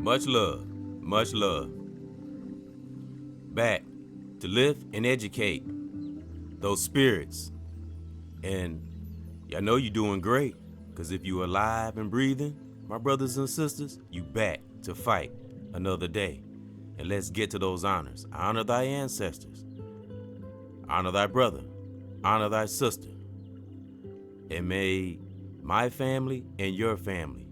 Much love, much love. Back to lift and educate those spirits. And I know you're doing great, because if you're alive and breathing, my brothers and sisters, you back to fight another day. And let's get to those honors. Honor thy ancestors. Honor thy brother. Honor thy sister. And may my family and your family,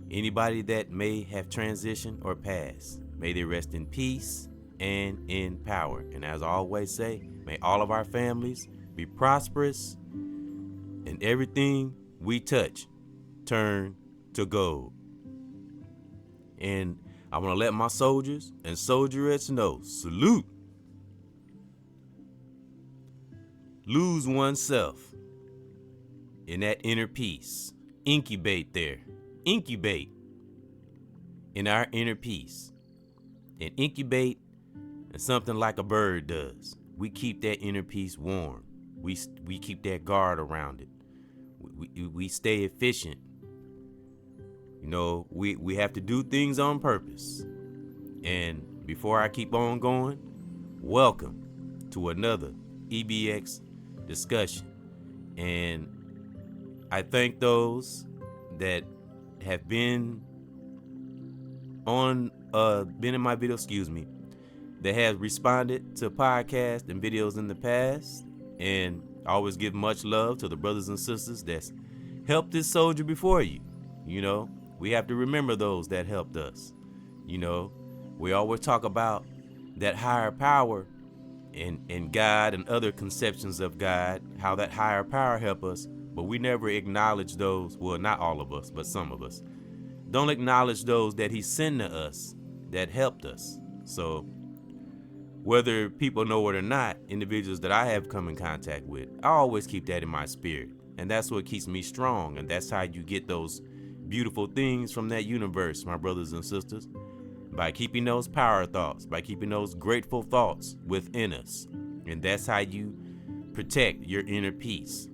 anybody that may have transitioned or passed, may they rest in peace and in power. And as I always say, may all of our families be prosperous and everything we touch turn to gold. And I want to let my soldiers and soldierettes know, salute. Lose oneself in that inner peace. Incubate there. Incubate in our inner peace. And incubate is something like a bird does. We keep that inner peace warm. We keep that guard around it. We stay efficient. You know, we have to do things on purpose. And before I keep on going, welcome to another EBX discussion. And I thank those that have been in my video, that have responded to podcasts and videos in the past. And I always give much love to the brothers and sisters that's helped this soldier before you. You know, we have to remember those that helped us. You know, we always talk about that higher power and God and other conceptions of God, how that higher power help us, but we never acknowledge those, well, not all of us, but some of us don't acknowledge those that he sent to us that helped us. So whether people know it or not, individuals that I have come in contact with, I always keep that in my spirit. And that's what keeps me strong. And that's how you get those beautiful things from that universe, my brothers and sisters, by keeping those power thoughts, by keeping those grateful thoughts within us. And that's how you protect your inner peace.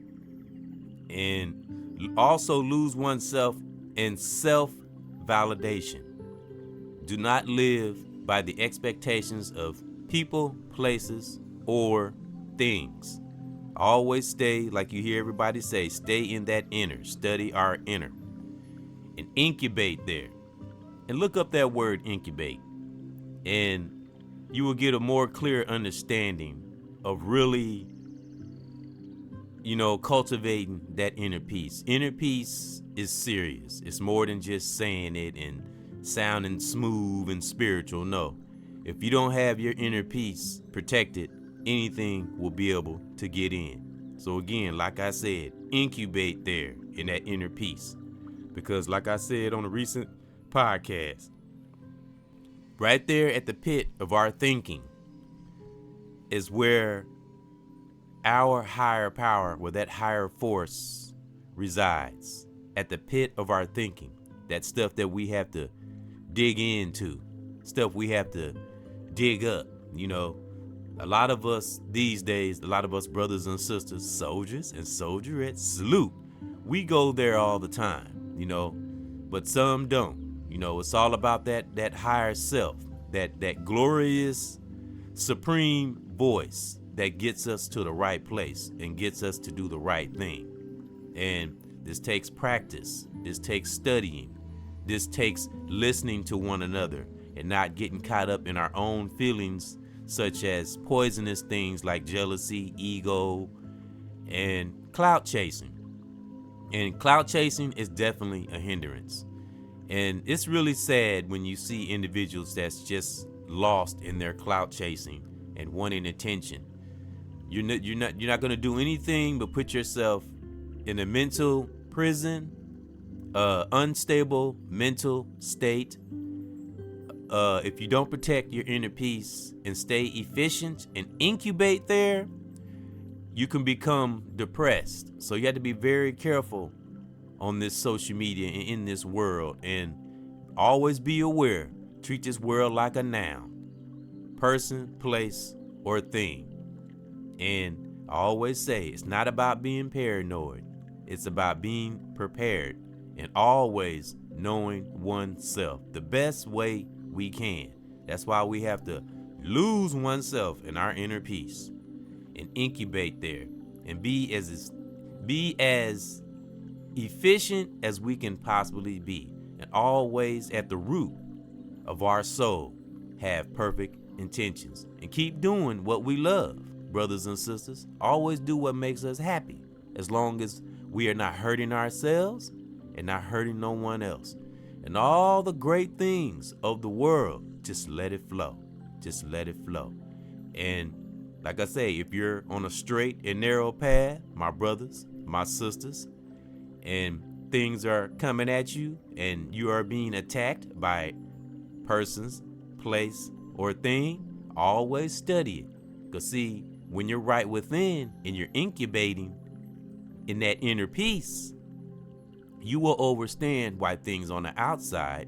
And also lose oneself in self-validation. Do not live by the expectations of people, places, or things. Always stay, like you hear everybody say, stay in that inner, study our inner, and incubate there. And look up that word incubate, and you will get a more clear understanding of really, cultivating that inner peace. Inner peace is serious. It's more than just saying it and sounding smooth and spiritual. No. If you don't have your inner peace protected, anything will be able to get in. So again, like I said, incubate there in that inner peace. Because like I said on a recent podcast, right there at the pit of our thinking is where our higher power, where that higher force resides. At the pit of our thinking. That stuff that we have to dig into. Stuff we have to dig up. A lot of us these days, a lot of us brothers and sisters, soldiers and soldierettes, salute. We go there all the time, but some don't. It's all about that higher self, that glorious supreme voice that gets us to the right place and gets us to do the right thing. And this takes practice. This takes studying. This takes listening to one another and not getting caught up in our own feelings, such as poisonous things like jealousy, ego, and clout chasing. And clout chasing is definitely a hindrance. And it's really sad when you see individuals that's just lost in their clout chasing and wanting attention. You're not going to do anything but put yourself in a mental prison, unstable mental state. If you don't protect your inner peace and stay efficient and incubate there, you can become depressed. So you have to be very careful on this social media and in this world, and always be aware. Treat this world like a noun, person, place, or thing. And I always say it's not about being paranoid. It's about being prepared and always knowing oneself the best way we can. That's why we have to lose oneself in our inner peace and incubate there and be as efficient as we can possibly be, and always at the root of our soul have perfect intentions and keep doing what we love. Brothers and sisters, always do what makes us happy, as long as we are not hurting ourselves and not hurting no one else. And all the great things of the world, just let it flow. Just let it flow. And like I say, if you're on a straight and narrow path, my brothers, my sisters, and things are coming at you and you are being attacked by persons, place, or thing, always study it. Because see, when you're right within and you're incubating in that inner peace, you will understand why things on the outside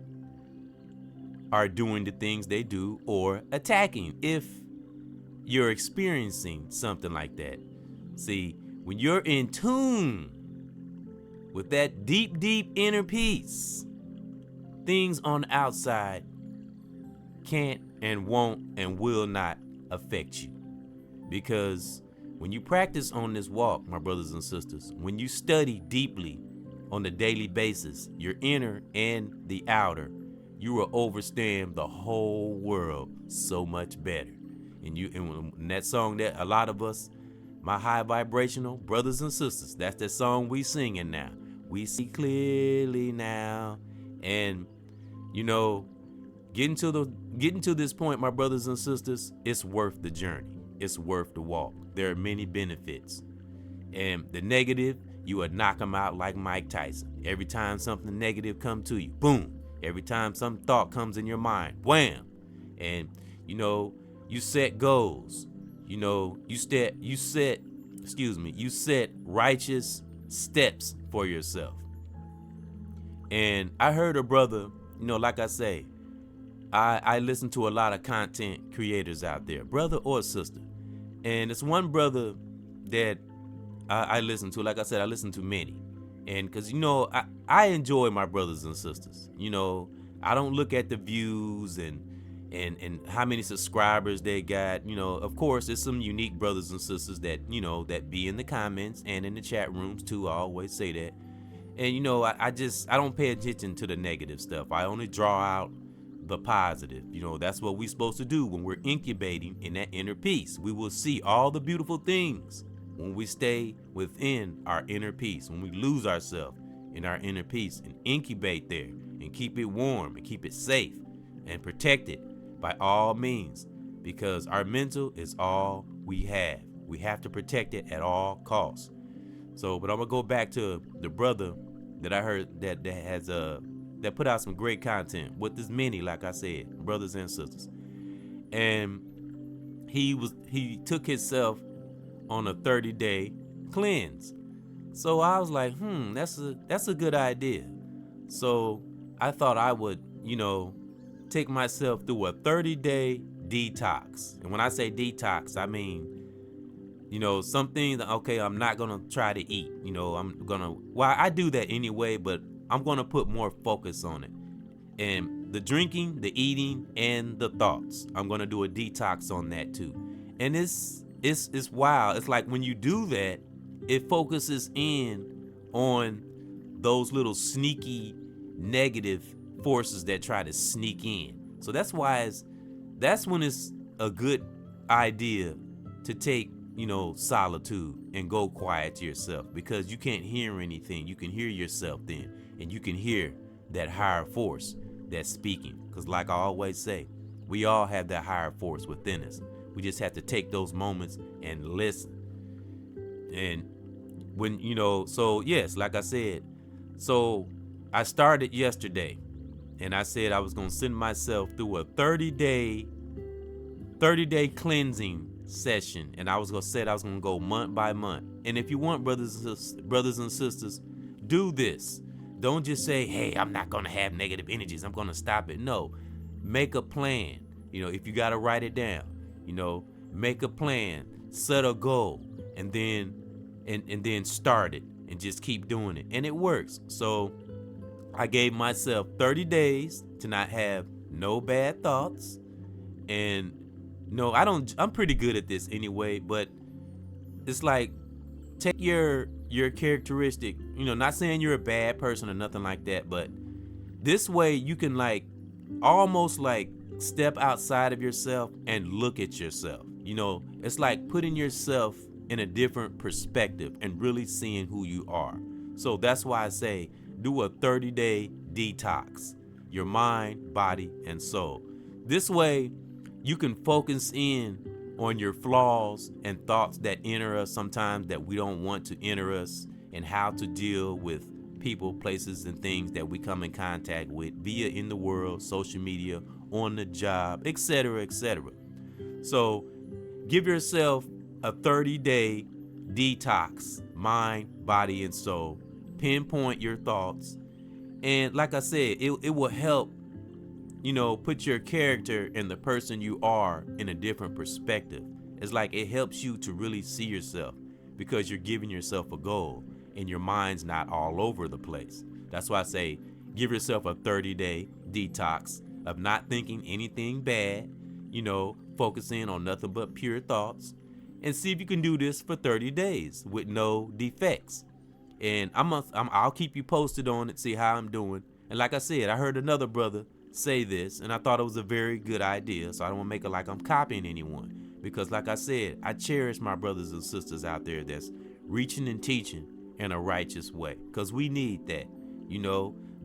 are doing the things they do or attacking, if you're experiencing something like that. See, when you're in tune with that deep, deep inner peace, things on the outside can't and won't and will not affect you. Because when you practice on this walk, my brothers and sisters, when you study deeply on a daily basis, your inner and the outer, you will understand the whole world so much better. And that song that a lot of us, my high vibrational brothers and sisters, that's the song we singing now. We see clearly now. And getting to this point, my brothers and sisters, it's worth the journey. It's worth the walk. There are many benefits. And the negative, you would knock them out like Mike Tyson. Every time something negative comes to you, boom. Every time some thought comes in your mind, wham. And you set goals. You set righteous steps for yourself. And I heard a brother, like I say, I listen to a lot of content creators out there, brother or sister. And it's one brother that I listen to. Like I said, I listen to many. And because, I enjoy my brothers and sisters. I don't look at the views and how many subscribers they got. Of course, there's some unique brothers and sisters that, that be in the comments and in the chat rooms too. I always say that. And, I don't pay attention to the negative stuff. I only draw out the positive. That's what we're supposed to do when we're incubating in that inner peace. We will see all the beautiful things when we stay within our inner peace, when we lose ourselves in our inner peace and incubate there and keep it warm and keep it safe and protect it by all means, because our mental is all we have. We have to protect it at all costs. So, but I'm gonna go back to the brother that I heard that put out some great content with this many, like I said, brothers and sisters. And he took himself on a 30-day cleanse. So I was like, that's a good idea. So I thought I would, take myself through a 30-day detox. And when I say detox, I mean, something that, okay, I'm not gonna try to eat. I do that anyway, but I'm gonna put more focus on it. And the drinking, the eating, and the thoughts, I'm gonna do a detox on that too. And it's wild. It's like when you do that, it focuses in on those little sneaky negative forces that try to sneak in. So that's when it's a good idea to take, solitude and go quiet to yourself, because you can't hear anything. You can hear yourself then, and you can hear that higher force that's speaking. Because like I always say, we all have that higher force within us. We just have to take those moments and listen. And when, so yes, like I said, so I started yesterday, and I said I was going to send myself through a 30-day cleansing session. And I was going to go month by month. And if you want, brothers and sisters, do this. Don't just say, hey, I'm not going to have negative energies, I'm going to stop it. No, make a plan. If you got to write it down, make a plan, set a goal, and then start it and just keep doing it. And it works. So I gave myself 30 days to not have no bad thoughts. And no, I'm pretty good at this anyway, but it's like, take your characteristic, not saying you're a bad person or nothing like that, but this way you can like almost like step outside of yourself and look at yourself. It's like putting yourself in a different perspective and really seeing who you are. So that's why I say do a 30-day detox, your mind, body, and soul. This way you can focus in on your flaws and thoughts that enter us sometimes that we don't want to enter us, and how to deal with people, places, and things that we come in contact with via in the world, social media, on the job, etc., etc. So give yourself a 30-day detox, mind, body, and soul. Pinpoint your thoughts. And like I said, it will help, put your character and the person you are in a different perspective. It's like it helps you to really see yourself because you're giving yourself a goal and your mind's not all over the place. That's why I say give yourself a 30-day detox of not thinking anything bad, focusing on nothing but pure thoughts, and see if you can do this for 30 days with no defects. And I'll keep you posted on it, see how I'm doing. And like I said, I heard another brother say this, and I thought it was a very good idea, so I don't want to make it like I'm copying anyone. Because like I said, I cherish my brothers and sisters out there that's reaching and teaching in a righteous way, because we need that.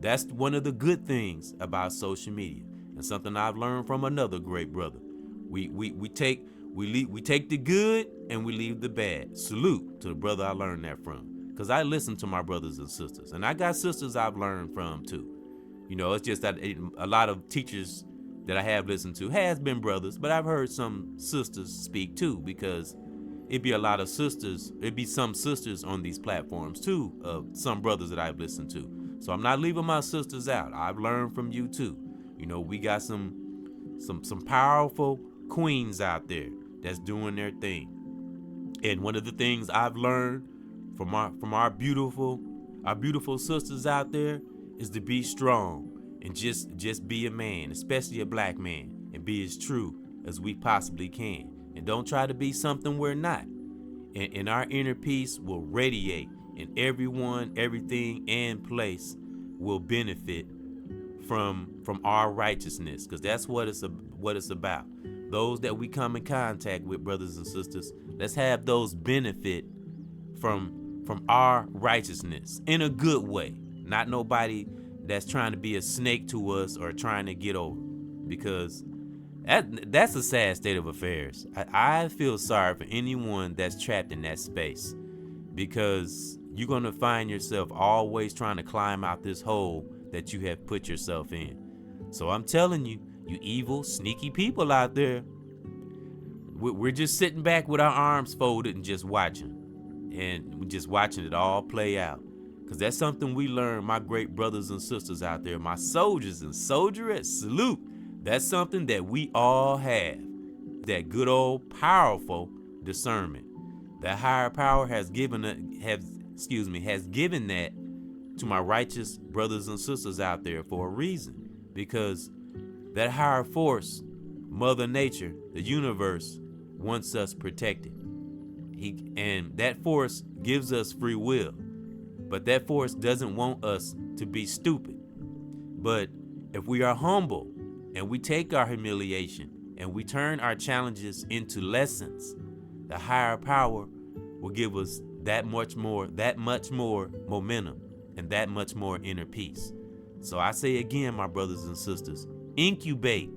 That's one of the good things about social media, and something I've learned from another great brother. We take the good and we leave the bad. Salute to the brother I learned that from, because I listen to my brothers and sisters, and I got sisters I've learned from too. It's just that a lot of teachers that I have listened to has been brothers, but I've heard some sisters speak too, because it'd be some sisters on these platforms too, of some brothers that I've listened to. So I'm not leaving my sisters out. I've learned from you too. We got some powerful queens out there that's doing their thing. And one of the things I've learned from our beautiful sisters out there is to be strong and just be a man, especially a black man, and be as true as we possibly can. And don't try to be something we're not. And our inner peace will radiate, and everyone, everything, and place will benefit from our righteousness, because that's what it's about. Those that we come in contact with, brothers and sisters, let's have those benefit from our righteousness in a good way. Not nobody that's trying to be a snake to us or trying to get over, because that's a sad state of affairs. I feel sorry for anyone that's trapped in that space, because you're going to find yourself always trying to climb out this hole that you have put yourself in. So I'm telling you, you evil, sneaky people out there, we're just sitting back with our arms folded and just watching. And we're just watching it all play out. Because that's something we learned, my great brothers and sisters out there, my soldiers and soldierettes, salute. That's something that we all have. That good old powerful discernment. That higher power has given that to my righteous brothers and sisters out there for a reason. Because that higher force, Mother Nature, the universe, wants us protected. And that force gives us free will. But that force doesn't want us to be stupid. But if we are humble and we take our humiliation and we turn our challenges into lessons, the higher power will give us that much more momentum and that much more inner peace. So I say again, my brothers and sisters, incubate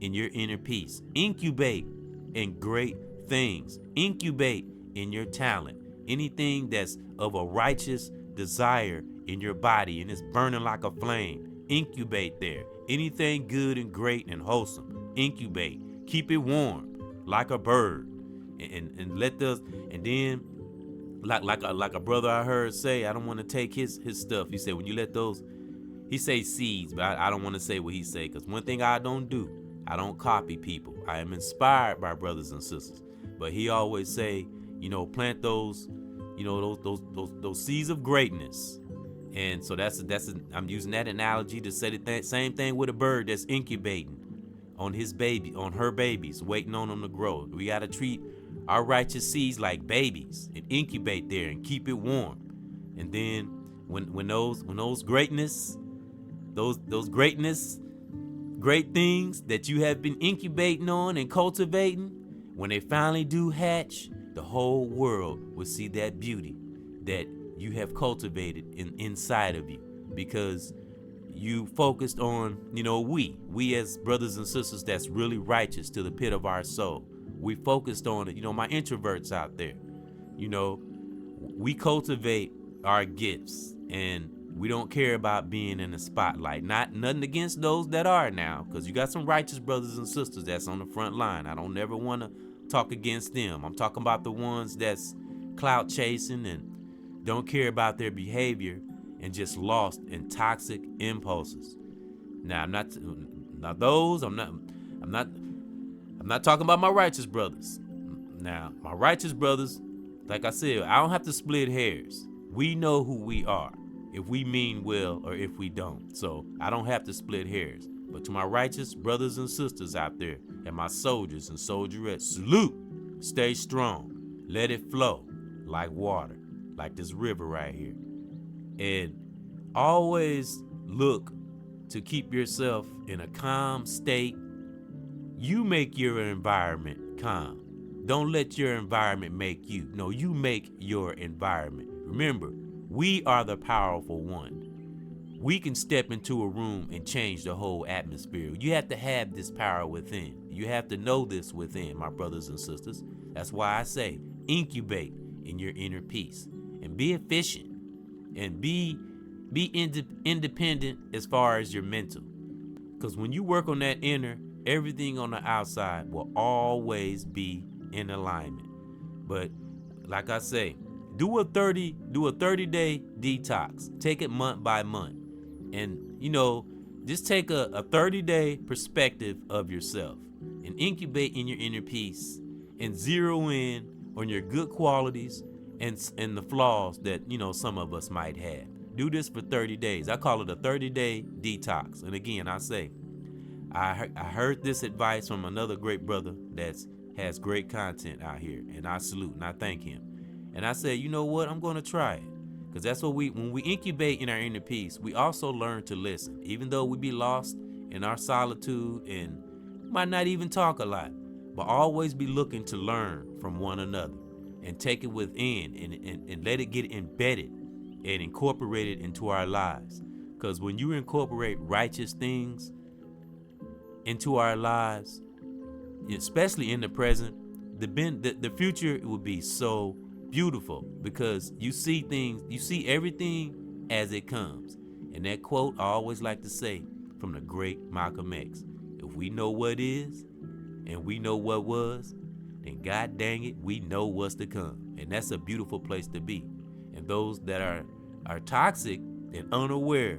in your inner peace. Incubate in great things. Incubate in your talent. Anything that's of a righteous desire in your body and it's burning like a flame, incubate there. Anything good and great and wholesome, incubate. Keep it warm like a bird, and let those. And then like a brother I heard say, I don't want to take his stuff. He said when you let those, he say seeds, but I don't want to say what he say, because one thing I don't do, I don't copy people. I am inspired by brothers and sisters. But he always say, plant those, those seeds of greatness, And so I'm using that analogy to say the same thing with a bird that's incubating on her babies, waiting on them to grow. We got to treat our righteous seeds like babies and incubate there and keep it warm. And then when those greatness, those great things that you have been incubating on and cultivating, when they finally do hatch, the whole world will see that beauty that you have cultivated inside of you, because you focused on, we as brothers and sisters that's really righteous to the pit of our soul. We focused on it. My introverts out there, we cultivate our gifts, and we don't care about being in the spotlight. Nothing against those that are now, because you got some righteous brothers and sisters that's on the front line. I don't never want to talk against them. I'm talking about the ones that's clout chasing and don't care about their behavior and just lost in toxic impulses. Now, I'm not talking about my righteous brothers. Now, my righteous brothers, like I said, I don't have to split hairs. We know who we are, if we mean well or if we don't. So I don't have to split hairs. But to my righteous brothers and sisters out there, and my soldiers and soldierettes, salute. Stay strong. Let it flow like water, like this river right here. And always look to keep yourself in a calm state. You make your environment calm. Don't let your environment make you. No, you make your environment. Remember, we are the powerful one. We can step into a room and change the whole atmosphere. You have to have this power within. You have to know this within, my brothers and sisters. That's why I say incubate in your inner peace and be efficient and be independent as far as your mental. Because when you work on that inner, everything on the outside will always be in alignment. But like I say, do a 30-day detox. Take it month by month. And, just take a 30-day perspective of yourself and incubate in your inner peace and zero in on your good qualities and the flaws that, some of us might have. Do this for 30 days. I call it a 30-day detox. And again, I say, I heard this advice from another great brother that has great content out here, and I salute and I thank him. And I said, you know what? I'm going to try it. Because that's what when we incubate in our inner peace, we also learn to listen. Even though we be lost in our solitude and might not even talk a lot, but always be looking to learn from one another and take it within and let it get embedded and incorporated into our lives. Because when you incorporate righteous things into our lives, especially in the present, the future will be so beautiful, because you see everything as it comes. And that quote I always like to say from the great Malcolm X: if we know what is and we know what was, then God dang it, we know what's to come. And that's a beautiful place to be. And those that are toxic and unaware,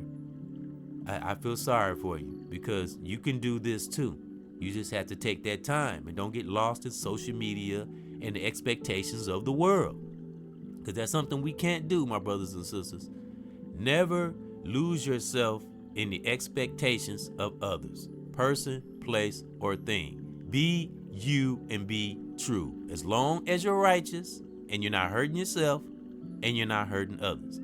I feel sorry for you, because you can do this too. You just have to take that time and don't get lost in social media and the expectations of the world. Because that's something we can't do, my brothers and sisters. Never lose yourself in the expectations of others, person, place, or thing. Be you and be true. As long as you're righteous and you're not hurting yourself and you're not hurting others.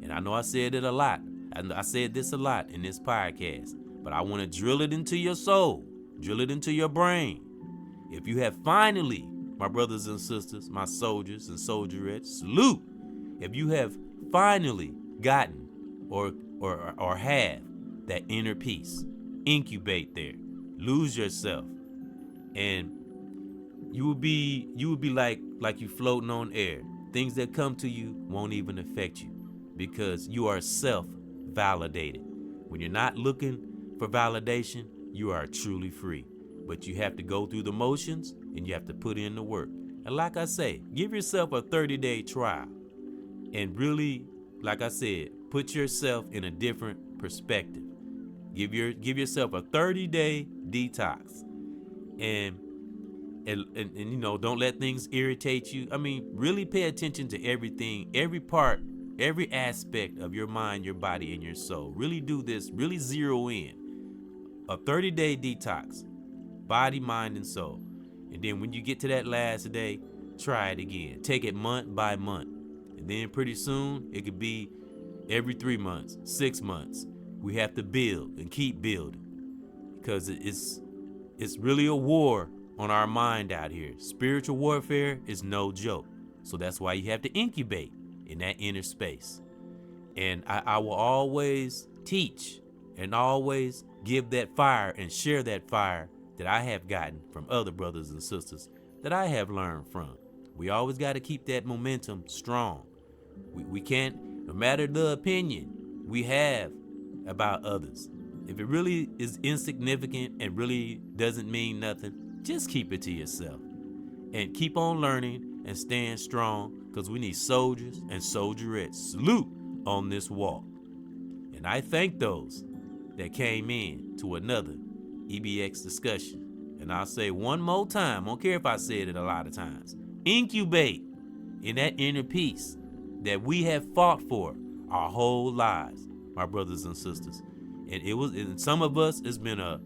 And I know I said it a lot. I said this a lot in this podcast, but I want to drill it into your soul, drill it into your brain. If you have finally, my brothers and sisters, my soldiers and soldierettes, salute. If you have finally gotten or have that inner peace, incubate there, lose yourself, and you will be like you floating on air. Things that come to you won't even affect you, because you are self-validated. When you're not looking for validation, you are truly free. But you have to go through the motions and you have to put in the work. And like I say, give yourself a 30-day trial and really, like I said, put yourself in a different perspective. Give yourself a 30-day detox, and don't let things irritate you. I mean, really pay attention to everything, every part every aspect of your mind, your body, and your soul. Really do this, really zero in. A 30-day detox, body, mind, and soul. And then when you get to that last day, try it again. Take it month by month. And then pretty soon, it could be every 3 months, 6 months. We have to build and keep building, because it's really a war on our mind out here. Spiritual warfare is no joke. So that's why you have to incubate in that inner space. And I will always teach and always give that fire and share that fire that I have gotten from other brothers and sisters that I have learned from. We always got to keep that momentum strong. We can't, no matter the opinion we have about others, if it really is insignificant and really doesn't mean nothing, just keep it to yourself and keep on learning and staying strong, because we need soldiers and soldierettes. Salute on this walk. And I thank those that came in to another EBX discussion. And I'll say one more time, I don't care if I said it a lot of times, incubate in that inner peace that we have fought for our whole lives, my brothers and sisters. And some of us, it's been a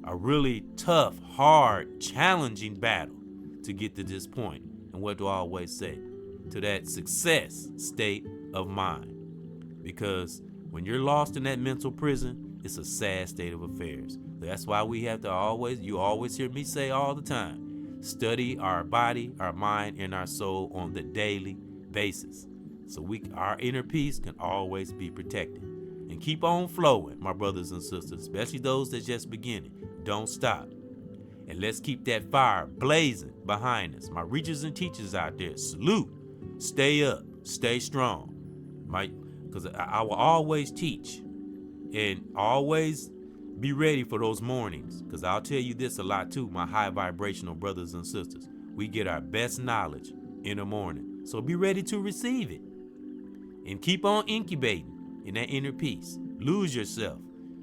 really tough, hard, challenging battle to get to this point. And what do I always say? To that success state of mind. Because when you're lost in that mental prison, it's a sad state of affairs. That's why we have to you always hear me say all the time, study our body, our mind, and our soul on the daily basis. So our inner peace can always be protected. And keep on flowing, my brothers and sisters, especially those that's just beginning. Don't stop. And let's keep that fire blazing behind us. My reachers and teachers out there, salute. Stay up, stay strong. Because I will always teach and always be ready for those mornings. Because I'll tell you this a lot too, my high vibrational brothers and sisters. We get our best knowledge in the morning. So be ready to receive it. And keep on incubating in that inner peace. Lose yourself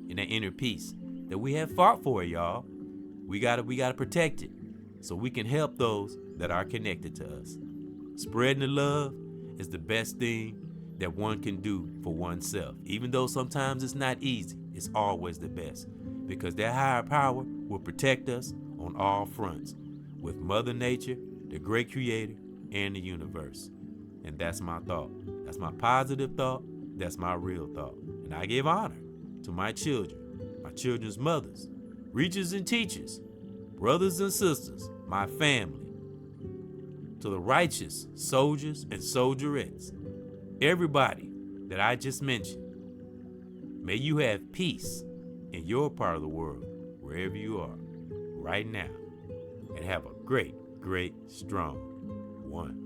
in that inner peace that we have fought for, y'all. We gotta protect it so we can help those that are connected to us. Spreading the love is the best thing that one can do for oneself. Even though sometimes it's not easy, it's always the best, because that higher power will protect us on all fronts with Mother Nature, the great creator, and the universe. And that's my thought. That's my positive thought. That's my real thought. And I give honor to my children, my children's mothers, reachers and teachers, brothers and sisters, my family, to the righteous soldiers and soldierettes, everybody that I just mentioned. May you have peace in your part of the world, wherever you are, right now, and have a great, great, strong one.